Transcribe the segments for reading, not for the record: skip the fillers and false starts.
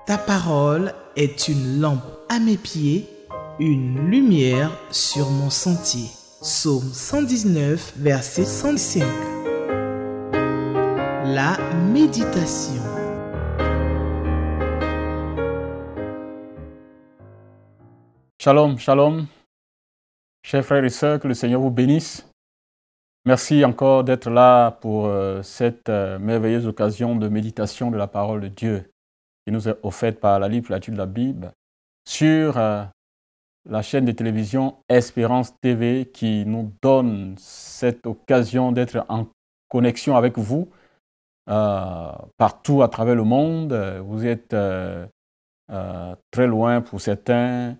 Ta parole est une lampe à mes pieds, une lumière sur mon sentier. Psaume 119, verset 105. La méditation. Shalom, shalom. Chers frères et sœurs, que le Seigneur vous bénisse. Merci encore d'être là pour cette merveilleuse occasion de méditation de la parole de Dieu qui nous est offerte par la libre lecture de la Bible sur la chaîne de télévision Espérance TV qui nous donne cette occasion d'être en connexion avec vous partout à travers le monde. Vous êtes très loin pour certains.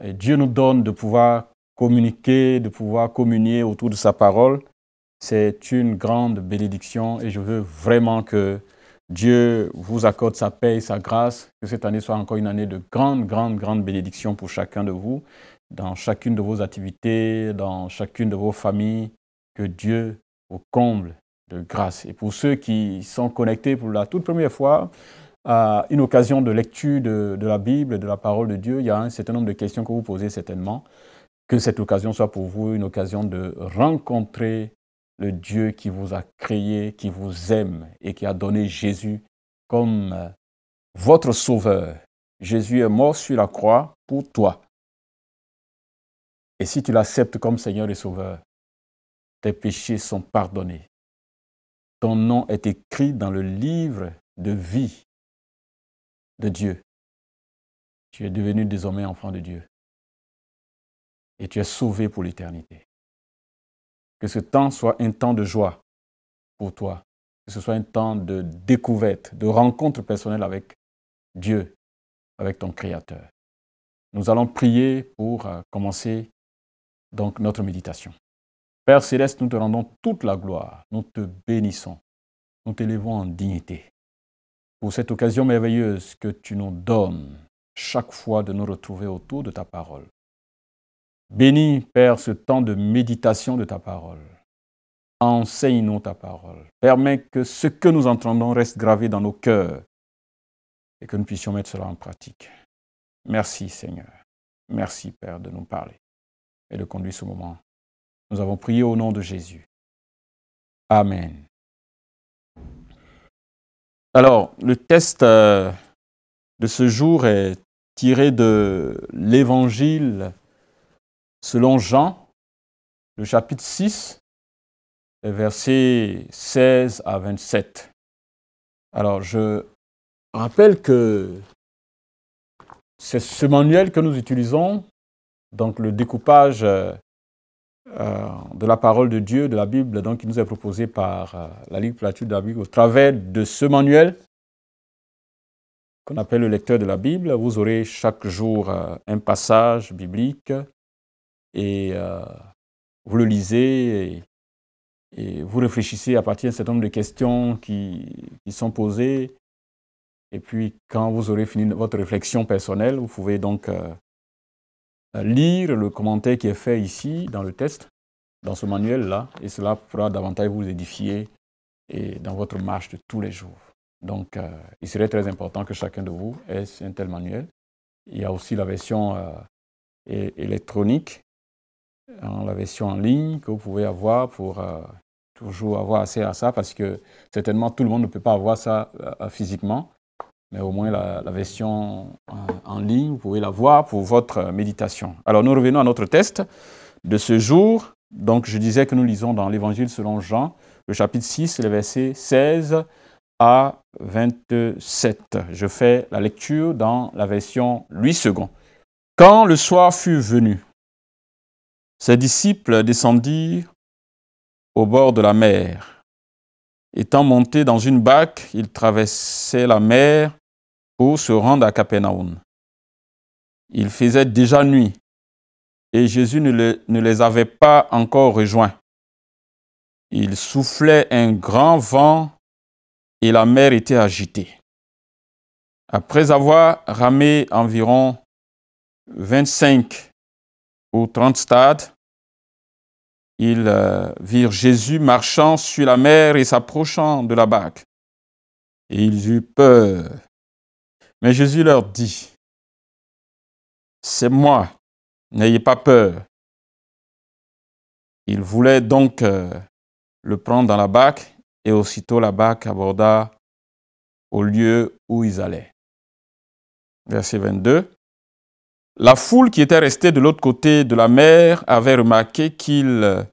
Et Dieu nous donne de pouvoir communiquer, de pouvoir communier autour de sa parole. C'est une grande bénédiction et je veux vraiment que Dieu vous accorde sa paix et sa grâce, que cette année soit encore une année de grande bénédiction pour chacun de vous, dans chacune de vos activités, dans chacune de vos familles, que Dieu vous comble de grâce. Et pour ceux qui sont connectés pour la toute première fois, à une occasion de lecture de la Bible, de la parole de Dieu, il y a un certain nombre de questions que vous posez certainement. Que cette occasion soit pour vous une occasion de rencontrer le Dieu qui vous a créé, qui vous aime et qui a donné Jésus comme votre sauveur. Jésus est mort sur la croix pour toi. Et si tu l'acceptes comme Seigneur et Sauveur, tes péchés sont pardonnés. Ton nom est écrit dans le livre de vie de Dieu. Tu es devenu désormais enfant de Dieu. Et tu es sauvé pour l'éternité. Que ce temps soit un temps de joie pour toi. Que ce soit un temps de découverte, de rencontre personnelle avec Dieu, avec ton Créateur. Nous allons prier pour commencer donc notre méditation. Père Céleste, nous te rendons toute la gloire. Nous te bénissons. Nous t'élevons en dignité. Pour cette occasion merveilleuse que tu nous donnes chaque fois de nous retrouver autour de ta parole. Bénis, Père, ce temps de méditation de ta parole. Enseigne-nous ta parole. Permets que ce que nous entendons reste gravé dans nos cœurs et que nous puissions mettre cela en pratique. Merci, Seigneur. Merci, Père, de nous parler et de conduire ce moment. Nous avons prié au nom de Jésus. Amen. Alors, le texte de ce jour est tiré de l'Évangile selon Jean, le chapitre 6, les versets 16 à 27. Alors, je rappelle que c'est ce manuel que nous utilisons, donc le découpage de la parole de Dieu, de la Bible, donc, qui nous est proposé par la Ligue Lecture de la Bible. Au travers de ce manuel, qu'on appelle le lecteur de la Bible, vous aurez chaque jour un passage biblique et vous le lisez et vous réfléchissez à partir d'un certain nombre de questions qui sont posées. Et puis, quand vous aurez fini votre réflexion personnelle, vous pouvez donc lire le commentaire qui est fait ici dans le texte, dans ce manuel-là, et cela pourra davantage vous édifier et dans votre marche de tous les jours. Donc, il serait très important que chacun de vous ait un tel manuel. Il y a aussi la version électronique, la version en ligne que vous pouvez avoir pour toujours avoir accès à ça, parce que certainement tout le monde ne peut pas avoir ça physiquement, mais au moins la version en ligne, vous pouvez la voir pour votre méditation. Alors, nous revenons à notre texte de ce jour. Donc, je disais que nous lisons dans l'Évangile selon Jean, le chapitre 6, les versets 16 à 27. Je fais la lecture dans la version Louis II. Quand le soir fut venu, ses disciples descendirent au bord de la mer. Étant montés dans une barque, ils traversaient la mer pour se rendre à Capernaum. Il faisait déjà nuit et Jésus ne les avait pas encore rejoints. Il soufflait un grand vent et la mer était agitée. Après avoir ramé environ 25 ou 30 stades, ils virent Jésus marchant sur la mer et s'approchant de la barque. Et ils eurent peur. Mais Jésus leur dit, « C'est moi, n'ayez pas peur. » Ils voulaient donc le prendre dans la barque, et aussitôt la barque aborda au lieu où ils allaient. Verset 22. La foule qui était restée de l'autre côté de la mer avait remarqué qu'il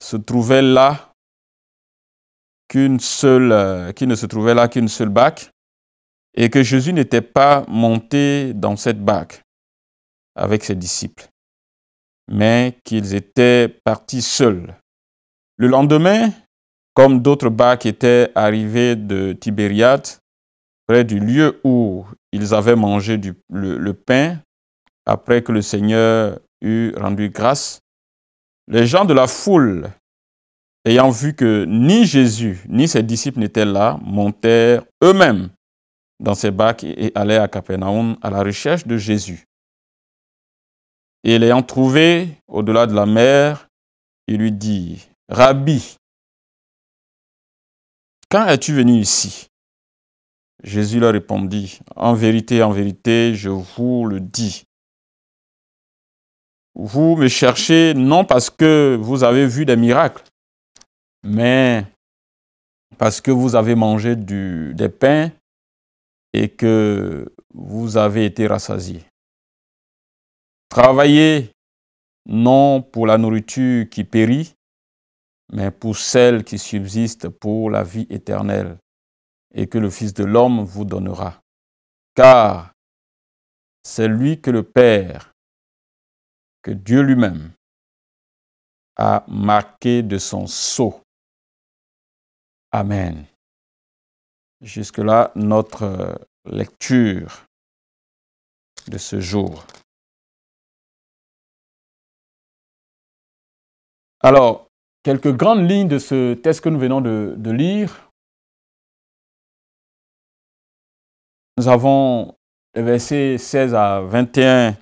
se trouvait là qu'il ne se trouvait là qu'une seule barque, et que Jésus n'était pas monté dans cette barque avec ses disciples, mais qu'ils étaient partis seuls. Le lendemain, comme d'autres barques étaient arrivées de Tibériade, près du lieu où ils avaient mangé le pain, après que le Seigneur eut rendu grâce, les gens de la foule, ayant vu que ni Jésus ni ses disciples n'étaient là, montèrent eux-mêmes dans ces barques et allèrent à Capernaum à la recherche de Jésus. Et l'ayant trouvé au-delà de la mer, il lui dit, « Rabbi, quand es-tu venu ici ?» Jésus leur répondit, « En vérité, je vous le dis. Vous me cherchez non parce que vous avez vu des miracles, mais parce que vous avez mangé des pains et que vous avez été rassasiés. Travaillez non pour la nourriture qui périt, mais pour celle qui subsiste pour la vie éternelle, et que le Fils de l'homme vous donnera. Car c'est lui que le Père, que Dieu lui-même, a marqué de son sceau. Amen. Jusque-là, notre lecture de ce jour. Alors, quelques grandes lignes de ce texte que nous venons de lire. Nous avons les versets 16 à 21,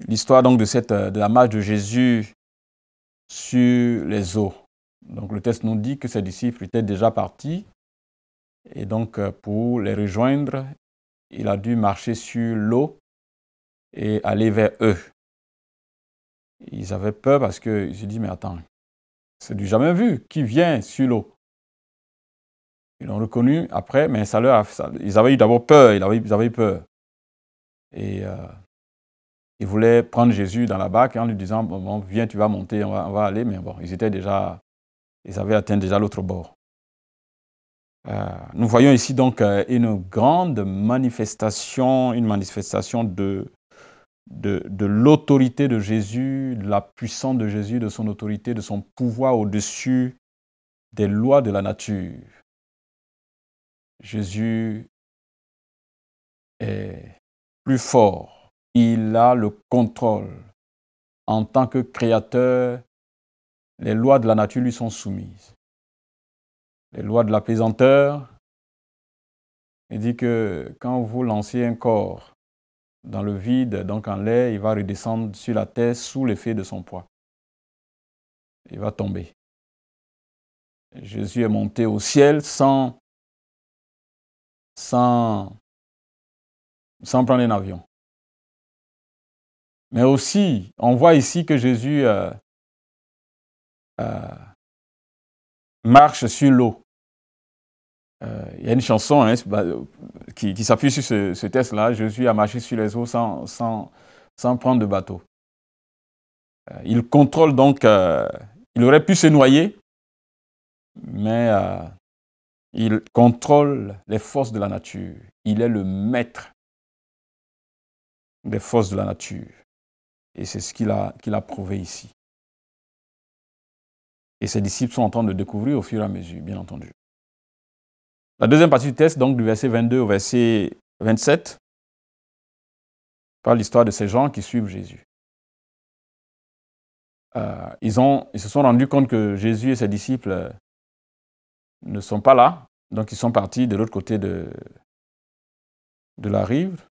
l'histoire donc de la marche de Jésus sur les eaux. Donc le texte nous dit que ses disciples étaient déjà partis, et donc pour les rejoindre, il a dû marcher sur l'eau et aller vers eux. Ils avaient peur parce qu'ils se disent, mais attends, c'est du jamais vu, qui vient sur l'eau? Ils l'ont reconnu après, mais ils avaient eu d'abord peur, ils avaient eu peur. Et ils voulaient prendre Jésus dans la barque en lui disant, bon, viens, tu vas monter, on va aller, mais bon, ils avaient atteint déjà l'autre bord. Nous voyons ici donc une grande manifestation, de l'autorité de Jésus, de la puissance de Jésus, de son autorité, de son pouvoir au-dessus des lois de la nature. Jésus est plus fort. Il a le contrôle. En tant que créateur, les lois de la nature lui sont soumises. Les lois de la pesanteur, il dit que quand vous lancez un corps dans le vide, donc en l'air, il va redescendre sur la terre sous l'effet de son poids. Il va tomber. Jésus est monté au ciel sans prendre un avion. Mais aussi, on voit ici que Jésus marche sur l'eau. Il y a une chanson qui s'appuie sur ce texte-là. Jésus a marché sur les eaux sans prendre de bateau. Il contrôle donc, il aurait pu se noyer, mais il contrôle les forces de la nature. Il est le maître des forces de la nature. Et c'est ce qu'il a prouvé ici. Et ses disciples sont en train de découvrir au fur et à mesure, bien entendu. La deuxième partie du texte, donc du verset 22 au verset 27, parle l'histoire de ces gens qui suivent Jésus. Ils se sont rendus compte que Jésus et ses disciples ne sont pas là, donc ils sont partis de l'autre côté de la rive.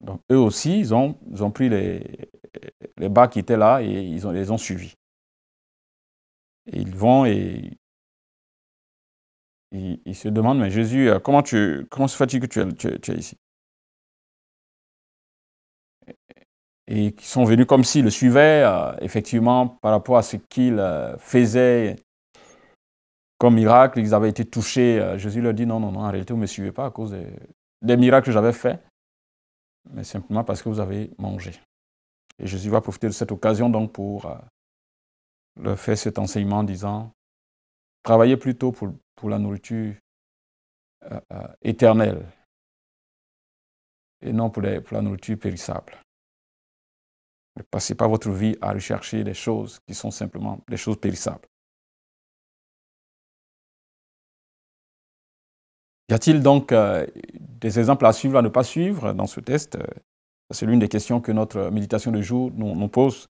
Donc eux aussi, ils ont pris les barques qui étaient là et ils les ont suivis. Et ils vont et il se demande, mais Jésus, comment se fait-il que tu es ici? Et qui sont venus comme s'ils le suivaient, effectivement, par rapport à ce qu'il faisait comme miracle, ils avaient été touchés. Jésus leur dit, non, en réalité, vous ne me suivez pas à cause des miracles que j'avais faits, mais simplement parce que vous avez mangé. Et Jésus va profiter de cette occasion donc pour leur faire cet enseignement en disant, travaillez plutôt pour la nourriture éternelle et non pour la nourriture périssable. Ne passez pas votre vie à rechercher des choses qui sont simplement des choses périssables. Y a-t-il donc des exemples à suivre, à ne pas suivre dans ce test? C'est l'une des questions que notre méditation de jour nous pose.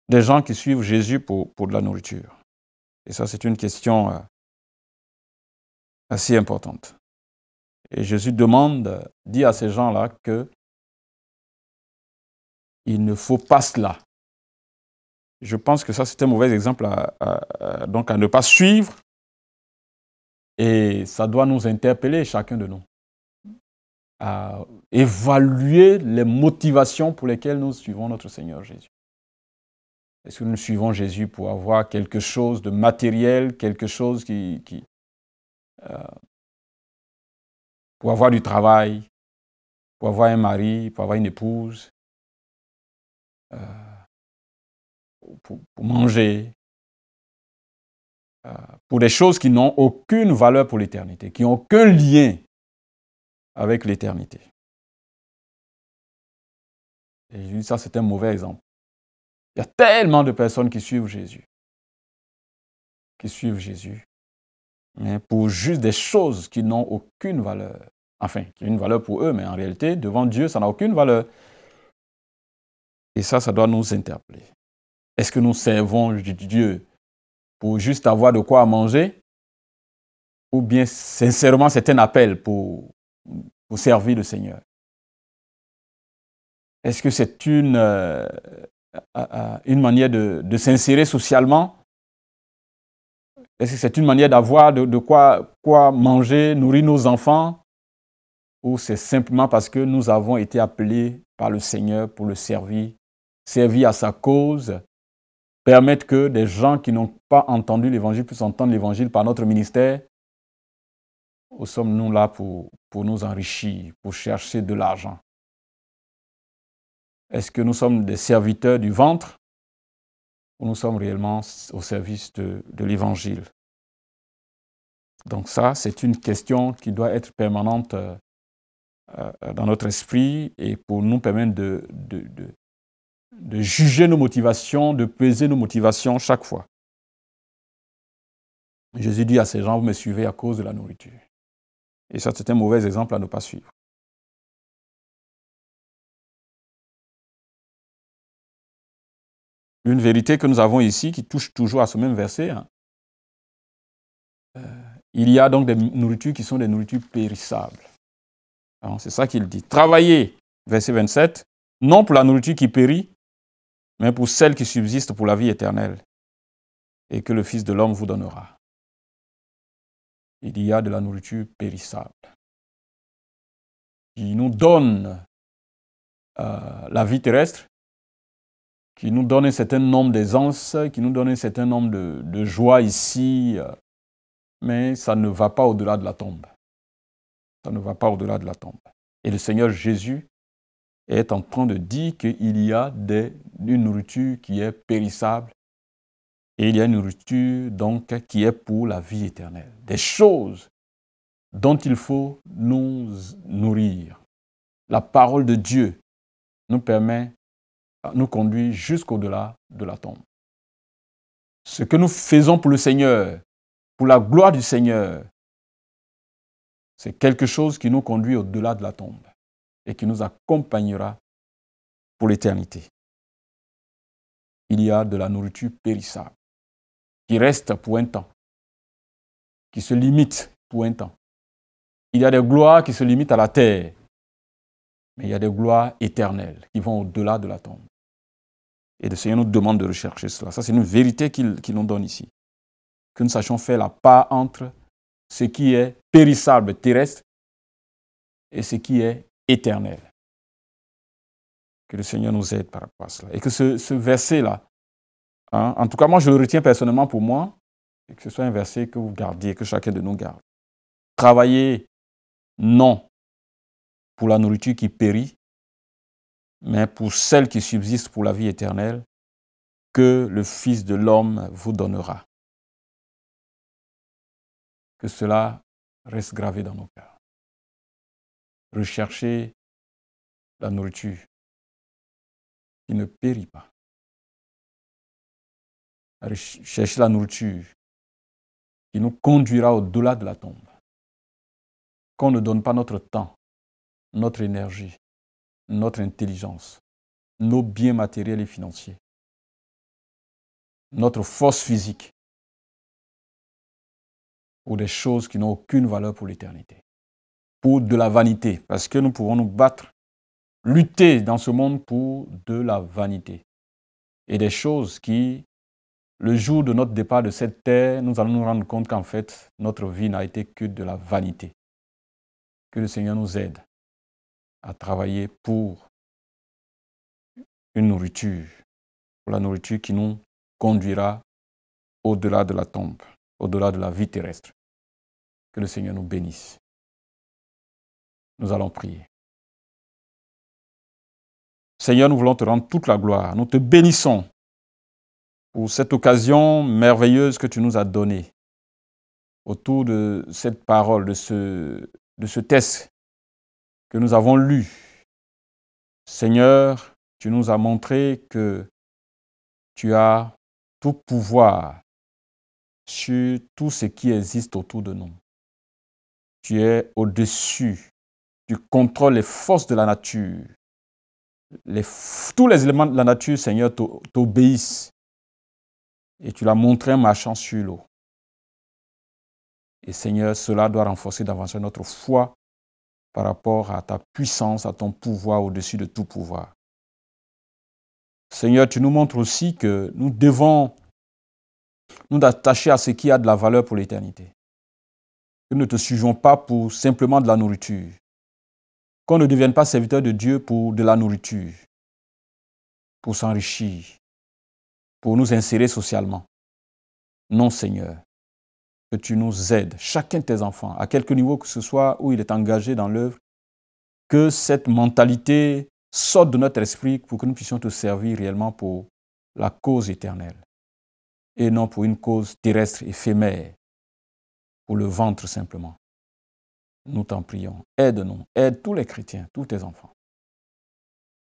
Des gens qui suivent Jésus pour de la nourriture. Et ça, c'est une question assez importante. Et Jésus dit à ces gens-là que il ne faut pas cela. Je pense que ça, c'est un mauvais exemple donc à ne pas suivre. Et ça doit nous interpeller, chacun de nous, à évaluer les motivations pour lesquelles nous suivons notre Seigneur Jésus. Est-ce que nous suivons Jésus pour avoir quelque chose de matériel, quelque chose pour avoir du travail, pour avoir un mari, pour avoir une épouse, pour manger, pour des choses qui n'ont aucune valeur pour l'éternité, qui n'ont aucun lien avec l'éternité. Et je dis ça, c'est un mauvais exemple. Il y a tellement de personnes qui suivent Jésus, mais pour juste des choses qui n'ont aucune valeur. Enfin, qui ont une valeur pour eux, mais en réalité, devant Dieu, ça n'a aucune valeur. Et ça doit nous interpeller. Est-ce que nous servons Dieu pour juste avoir de quoi manger? Ou bien, sincèrement, c'est un appel pour servir le Seigneur? Est-ce que c'est une manière de s'insérer socialement? Est-ce que c'est une manière d'avoir de quoi manger, nourrir nos enfants? Ou c'est simplement parce que nous avons été appelés par le Seigneur pour le servir à sa cause, permettre que des gens qui n'ont pas entendu l'Évangile puissent entendre l'Évangile par notre ministère? Ou sommes-nous là pour nous enrichir, pour chercher de l'argent? Est-ce que nous sommes des serviteurs du ventre ou nous sommes réellement au service de l'Évangile? Donc ça, c'est une question qui doit être permanente dans notre esprit et pour nous permettre de juger nos motivations, de peser nos motivations chaque fois. Jésus dit à ces gens, vous me suivez à cause de la nourriture. Et ça, c'est un mauvais exemple à ne pas suivre. Une vérité que nous avons ici, qui touche toujours à ce même verset, il y a donc des nourritures qui sont des nourritures périssables. C'est ça qu'il dit. Travaillez, verset 27, non pour la nourriture qui périt, mais pour celle qui subsiste pour la vie éternelle, et que le Fils de l'homme vous donnera. Il y a de la nourriture périssable, qui nous donne la vie terrestre, qui nous donne un certain nombre d'aisance, qui nous donne un certain nombre de joie ici, mais ça ne va pas au-delà de la tombe. Ça ne va pas au-delà de la tombe. Et le Seigneur Jésus est en train de dire qu'il y a une nourriture qui est périssable et il y a une nourriture donc qui est pour la vie éternelle. Des choses dont il faut nous nourrir. La parole de Dieu nous conduit jusqu'au-delà de la tombe. Ce que nous faisons pour le Seigneur, pour la gloire du Seigneur, c'est quelque chose qui nous conduit au-delà de la tombe et qui nous accompagnera pour l'éternité. Il y a de la nourriture périssable qui reste pour un temps, qui se limite pour un temps. Il y a des gloires qui se limitent à la terre, mais il y a des gloires éternelles qui vont au-delà de la tombe. Et le Seigneur nous demande de rechercher cela. Ça, c'est une vérité qu'il nous donne ici. Que nous sachions faire la part entre ce qui est périssable, terrestre, et ce qui est éternel. Que le Seigneur nous aide par rapport à cela. Et que ce verset-là, en tout cas, moi, je le retiens personnellement pour moi, et que ce soit un verset que vous gardiez, que chacun de nous garde. Travaillez non pour la nourriture qui périt, mais pour celle qui subsiste pour la vie éternelle, que le Fils de l'homme vous donnera. Que cela reste gravé dans nos cœurs. Recherchez la nourriture qui ne périt pas. Recherchez la nourriture qui nous conduira au-delà de la tombe. Qu'on ne donne pas notre temps, notre énergie, notre intelligence, nos biens matériels et financiers, notre force physique pour des choses qui n'ont aucune valeur pour l'éternité. Pour de la vanité, parce que nous pouvons nous battre, lutter dans ce monde pour de la vanité. Et des choses qui, le jour de notre départ de cette terre, nous allons nous rendre compte qu'en fait, notre vie n'a été que de la vanité. Que le Seigneur nous aide à travailler pour une nourriture, pour la nourriture qui nous conduira au-delà de la tombe, au-delà de la vie terrestre. Que le Seigneur nous bénisse. Nous allons prier. Seigneur, nous voulons te rendre toute la gloire. Nous te bénissons pour cette occasion merveilleuse que tu nous as donnée autour de cette parole, de ce texte que nous avons lu. Seigneur, tu nous as montré que tu as tout pouvoir sur tout ce qui existe autour de nous. Tu es au-dessus, tu contrôles les forces de la nature. Tous les éléments de la nature, Seigneur, t'obéissent. Et tu l'as montré en marchant sur l'eau. Et Seigneur, cela doit renforcer davantage notre foi par rapport à ta puissance, à ton pouvoir au-dessus de tout pouvoir. Seigneur, tu nous montres aussi que nous devons nous attacher à ce qui a de la valeur pour l'éternité. Que nous ne te suivons pas pour simplement de la nourriture. Qu'on ne devienne pas serviteur de Dieu pour de la nourriture, pour s'enrichir, pour nous insérer socialement. Non, Seigneur, que tu nous aides, chacun de tes enfants, à quelque niveau que ce soit où il est engagé dans l'œuvre, que cette mentalité sorte de notre esprit pour que nous puissions te servir réellement pour la cause éternelle et non pour une cause terrestre, éphémère, pour le ventre simplement. Nous t'en prions. Aide-nous, aide tous les chrétiens, tous tes enfants.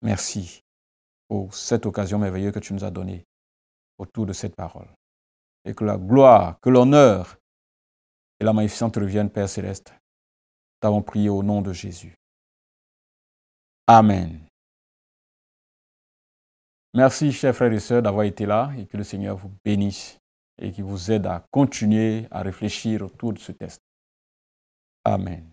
Merci pour cette occasion merveilleuse que tu nous as donnée autour de cette parole. Et que la gloire, que l'honneur et la magnificence te reviennent, Père Céleste. T'avons prié au nom de Jésus. Amen. Merci, chers frères et sœurs, d'avoir été là et que le Seigneur vous bénisse et qu'il vous aide à continuer à réfléchir autour de ce texte. Amen.